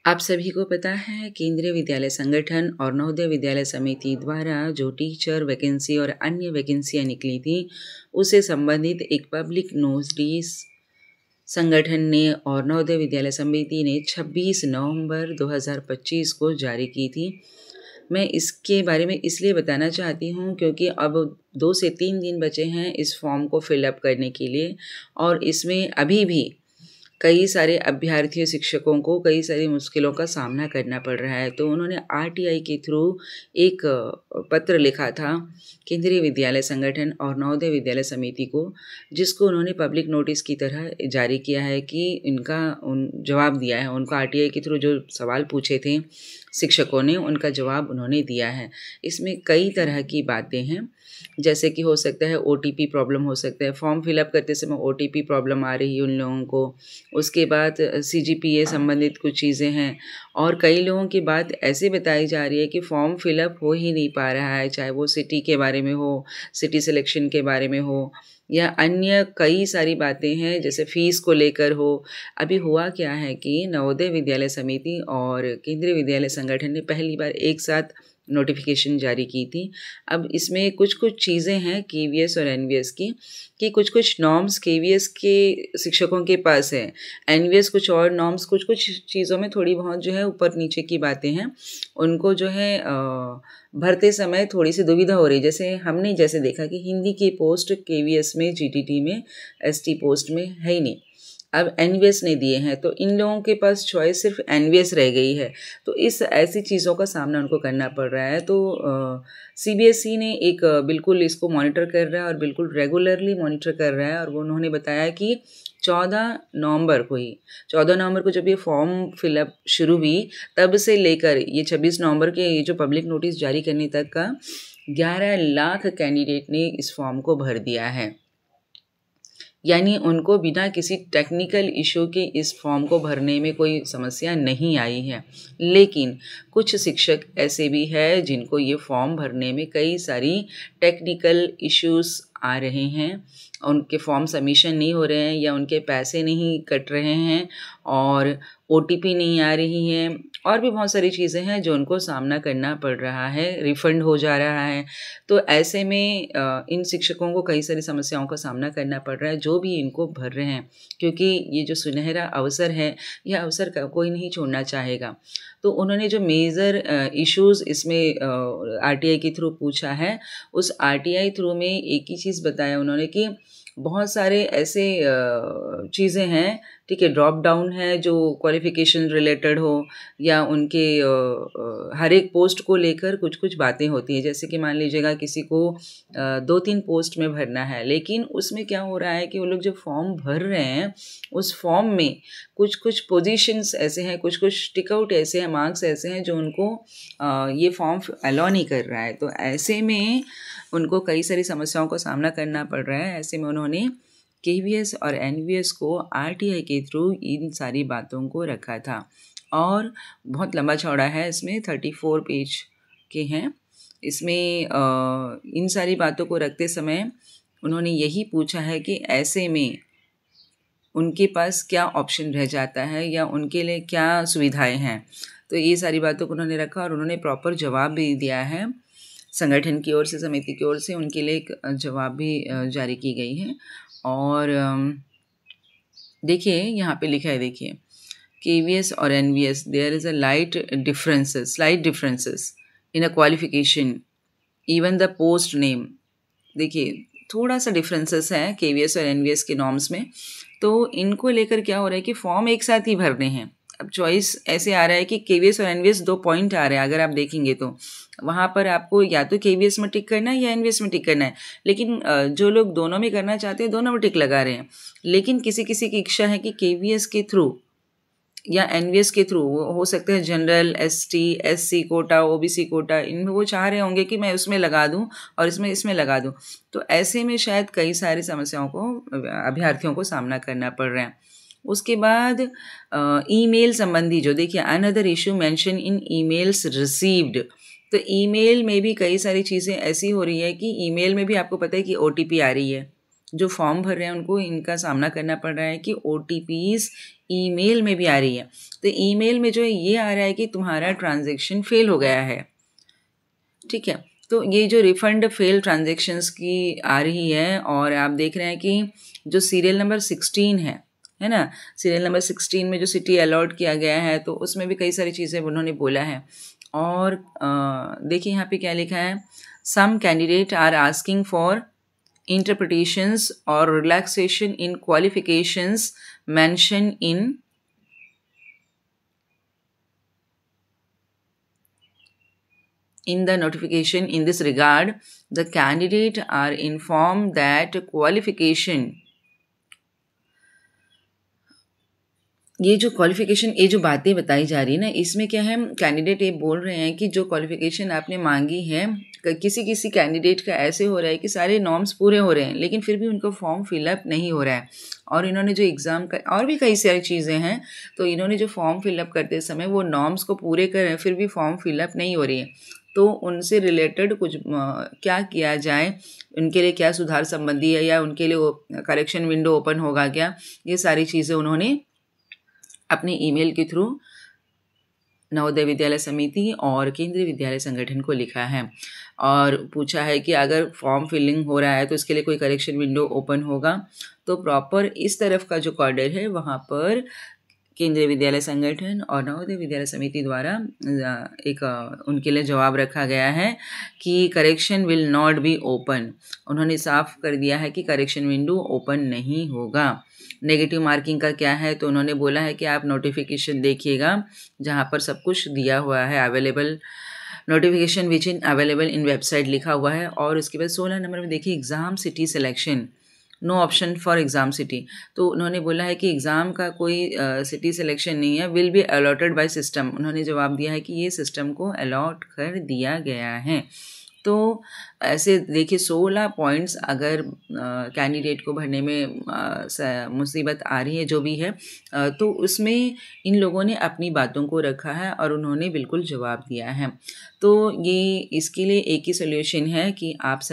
आप सभी को पता है केंद्रीय विद्यालय संगठन और नवोदय विद्यालय समिति द्वारा जो टीचर वैकेंसी और अन्य वैकेंसियां निकली थी उससे संबंधित एक पब्लिक नोटिस संगठन ने और नवोदय विद्यालय समिति ने 26 नवंबर 2025 को जारी की थी। मैं इसके बारे में इसलिए बताना चाहती हूँ क्योंकि अब 2 से 3 दिन बचे हैं इस फॉर्म को फिलअप करने के लिए और इसमें अभी भी कई सारे अभ्यर्थियों शिक्षकों को कई सारी मुश्किलों का सामना करना पड़ रहा है। तो उन्होंने आरटीआई के थ्रू एक पत्र लिखा था केंद्रीय विद्यालय संगठन और नवोदय विद्यालय समिति को, जिसको उन्होंने पब्लिक नोटिस की तरह जारी किया है कि इनका जवाब दिया है। उनको आरटीआई के थ्रू जो सवाल पूछे थे शिक्षकों ने उनका जवाब उन्होंने दिया है। इसमें कई तरह की बातें हैं, जैसे कि हो सकता है ओटीपी प्रॉब्लम हो सकता है, फॉर्म फिलअप करते समय ओटीपी प्रॉब्लम आ रही है उन लोगों को। उसके बाद सीजीपीए संबंधित कुछ चीज़ें हैं और कई लोगों की बात ऐसे बताई जा रही है कि फॉर्म फिलअप हो ही नहीं पा रहा है, चाहे वो सिटी के बारे में हो, सिटी सिलेक्शन के बारे में हो या अन्य कई सारी बातें हैं जैसे फ़ीस को लेकर हो। अभी हुआ क्या है कि नवोदय विद्यालय समिति और केंद्रीय विद्यालय संगठन ने पहली बार एक साथ नोटिफिकेशन जारी की थी। अब इसमें कुछ चीज़ें हैं केवीएस और एनवीएस की कि कुछ नॉर्म्स केवीएस के शिक्षकों के पास है, एनवीएस कुछ और नॉर्म्स कुछ चीज़ों में थोड़ी बहुत जो है ऊपर नीचे की बातें हैं, उनको जो है भरते समय थोड़ी सी दुविधा हो रही है। जैसे हमने देखा कि हिंदी की पोस्ट केवीएस में जीटीटी में एसटी पोस्ट में है ही नहीं, अब एनवीएस ने दिए हैं, तो इन लोगों के पास चॉइस सिर्फ एनवीएस रह गई है। तो इस ऐसी चीज़ों का सामना उनको करना पड़ रहा है। तो सीबीएसई ने एक बिल्कुल इसको मॉनिटर कर रहा है और बिल्कुल रेगुलरली मॉनिटर कर रहा है और वो उन्होंने बताया कि 14 नवंबर को जब ये फॉर्म फिलअप शुरू हुई तब से लेकर ये 26 नवंबर के ये जो पब्लिक नोटिस जारी करने तक का 11 लाख कैंडिडेट ने इस फॉर्म को भर दिया है। यानी उनको बिना किसी टेक्निकल इशू के इस फॉर्म को भरने में कोई समस्या नहीं आई है। लेकिन कुछ शिक्षक ऐसे भी हैं जिनको ये फॉर्म भरने में कई सारी टेक्निकल इश्यूज आ रहे हैं, उनके फॉर्म सबमिशन नहीं हो रहे हैं या उनके पैसे नहीं कट रहे हैं और ओटीपी नहीं आ रही है और भी बहुत सारी चीज़ें हैं जो उनको सामना करना पड़ रहा है, रिफ़ंड हो जा रहा है। तो ऐसे में इन शिक्षकों को कई सारी समस्याओं का सामना करना पड़ रहा है जो भी इनको भर रहे हैं, क्योंकि ये जो सुनहरा अवसर है यह अवसर कोई नहीं छोड़ना चाहेगा। तो उन्होंने जो मेजर इश्यूज़ इसमें आरटीआई के थ्रू पूछा है, उस आरटीआई थ्रू में एक ही चीज़ बताया उन्होंने कि बहुत सारे ऐसे चीज़ें हैं, ठीक है, ड्रॉप डाउन है जो क्वालिफ़िकेशन रिलेटेड हो या उनके हर एक पोस्ट को लेकर कुछ बातें होती हैं। जैसे कि मान लीजिएगा किसी को 2-3 पोस्ट में भरना है, लेकिन उसमें क्या हो रहा है कि वो लोग जो फॉर्म भर रहे हैं उस फॉर्म में कुछ पोजीशंस ऐसे हैं, कुछ टिक आउट ऐसे हैं, मार्क्स ऐसे हैं जो उनको ये फॉर्म अलाउ नहीं कर रहा है। तो ऐसे में उनको कई सारी समस्याओं का सामना करना पड़ रहा है। ऐसे में उन्होंने केवीएस और एनवीएस को आरटीआई के थ्रू इन सारी बातों को रखा था और बहुत लंबा चौड़ा है, इसमें 34 पेज के हैं। इसमें इन सारी बातों को रखते समय उन्होंने यही पूछा है कि ऐसे में उनके पास क्या ऑप्शन रह जाता है या उनके लिए क्या सुविधाएं हैं। तो ये सारी बातों को उन्होंने रखा और उन्होंने प्रॉपर जवाब भी दिया है। संगठन की ओर से, समिति की ओर से उनके लिए एक जवाब भी जारी की गई है। और देखिए यहाँ पे लिखा है, देखिए केवीएस और NVS there is a slight differences in a qualification even the post name. देखिए थोड़ा सा डिफरेंसेस है केवीएस और एनवीएस के नॉर्म्स में, तो इनको लेकर क्या हो रहा है कि फॉर्म एक साथ ही भरने हैं। अब चॉइस ऐसे आ रहा है कि केवीएस और एनवीएस 2 पॉइंट आ रहे हैं, अगर आप देखेंगे तो वहाँ पर आपको या तो केवीएस में टिक करना है या एनवीएस में टिक करना है। लेकिन जो लोग दोनों में करना चाहते हैं दोनों में टिक लगा रहे हैं, लेकिन किसी किसी की इच्छा है कि केवीएस के थ्रू या एनवीएस के थ्रू, हो सकता है general, ST, SC quota, OBC quota, इनमें वो चाह रहे होंगे कि मैं उसमें लगा दूं और इसमें लगा दूं। तो ऐसे में शायद कई सारी समस्याओं को अभ्यर्थियों को सामना करना पड़ रहा है। उसके बाद ईमेल संबंधी जो देखिए another issue mention in emails received, तो ईमेल में भी कई सारी चीज़ें ऐसी हो रही है कि ईमेल में भी आपको पता है कि ओटीपी आ रही है जो फॉर्म भर रहे हैं उनको इनका सामना करना पड़ रहा है कि OTPs ईमेल में भी आ रही है। तो ईमेल में जो है ये आ रहा है कि तुम्हारा ट्रांजैक्शन फेल हो गया है, ठीक है। तो ये जो रिफंड फेल ट्रांजैक्शंस की आ रही है, और आप देख रहे हैं कि जो सीरियल नंबर 16 है ना, सीरियल नंबर 16 में जो सिटी अलॉट किया गया है तो उसमें भी कई सारी चीज़ें उन्होंने बोला है। और देखिए यहाँ पे क्या लिखा है, some candidate are asking for interpretations or relaxation in qualifications mentioned in the notification. In this regard, the candidate are informed that qualification, ये जो क्वालिफिकेशन, ये जो बातें बताई जा रही है ना, इसमें क्या है, कैंडिडेट ये बोल रहे हैं कि जो क्वालिफिकेशन आपने मांगी है, किसी किसी कैंडिडेट का ऐसे हो रहा है कि सारे नॉर्म्स पूरे हो रहे हैं लेकिन फिर भी उनको फॉर्म फिलअप नहीं हो रहा है। और इन्होंने जो एग्ज़ाम का, और भी कई सारी चीज़ें हैं, तो इन्होंने जो फॉर्म फिलअप करते समय वो नॉर्म्स को पूरे कर रहे हैं, फिर भी फॉर्म फिलअप नहीं हो रही है। तो उनसे रिलेटेड कुछ क्या किया जाए, उनके लिए क्या सुधार संबंधी है, या उनके लिए करेक्शन विंडो ओपन होगा क्या, ये सारी चीज़ें उन्होंने अपने ईमेल के थ्रू नवोदय विद्यालय समिति और केंद्रीय विद्यालय संगठन को लिखा है और पूछा है कि अगर फॉर्म फिलिंग हो रहा है तो इसके लिए कोई करेक्शन विंडो ओपन होगा। तो प्रॉपर इस तरफ का जो कॉर्डर है वहाँ पर केंद्रीय विद्यालय संगठन और नवोदय विद्यालय समिति द्वारा एक उनके लिए जवाब रखा गया है कि correction will not be open. उन्होंने साफ कर दिया है कि करेक्शन विंडो ओपन नहीं होगा। नेगेटिव मार्किंग का क्या है, तो उन्होंने बोला है कि आप नोटिफिकेशन देखिएगा जहाँ पर सब कुछ दिया हुआ है, available notification which in available in website लिखा हुआ है। और उसके बाद 16 नंबर में देखिए, exam city selection, no option for exam city. तो उन्होंने बोला है कि एग्ज़ाम का कोई सिटी सिलेक्शन नहीं है, will be allotted by system. उन्होंने जवाब दिया है कि ये सिस्टम को अलॉट कर दिया गया है। तो ऐसे देखिए 16 पॉइंट्स अगर कैंडिडेट को भरने में मुसीबत आ रही है जो भी है, तो उसमें इन लोगों ने अपनी बातों को रखा है और उन्होंने बिल्कुल जवाब दिया है। तो ये इसके लिए एक ही सॉल्यूशन है कि आप सब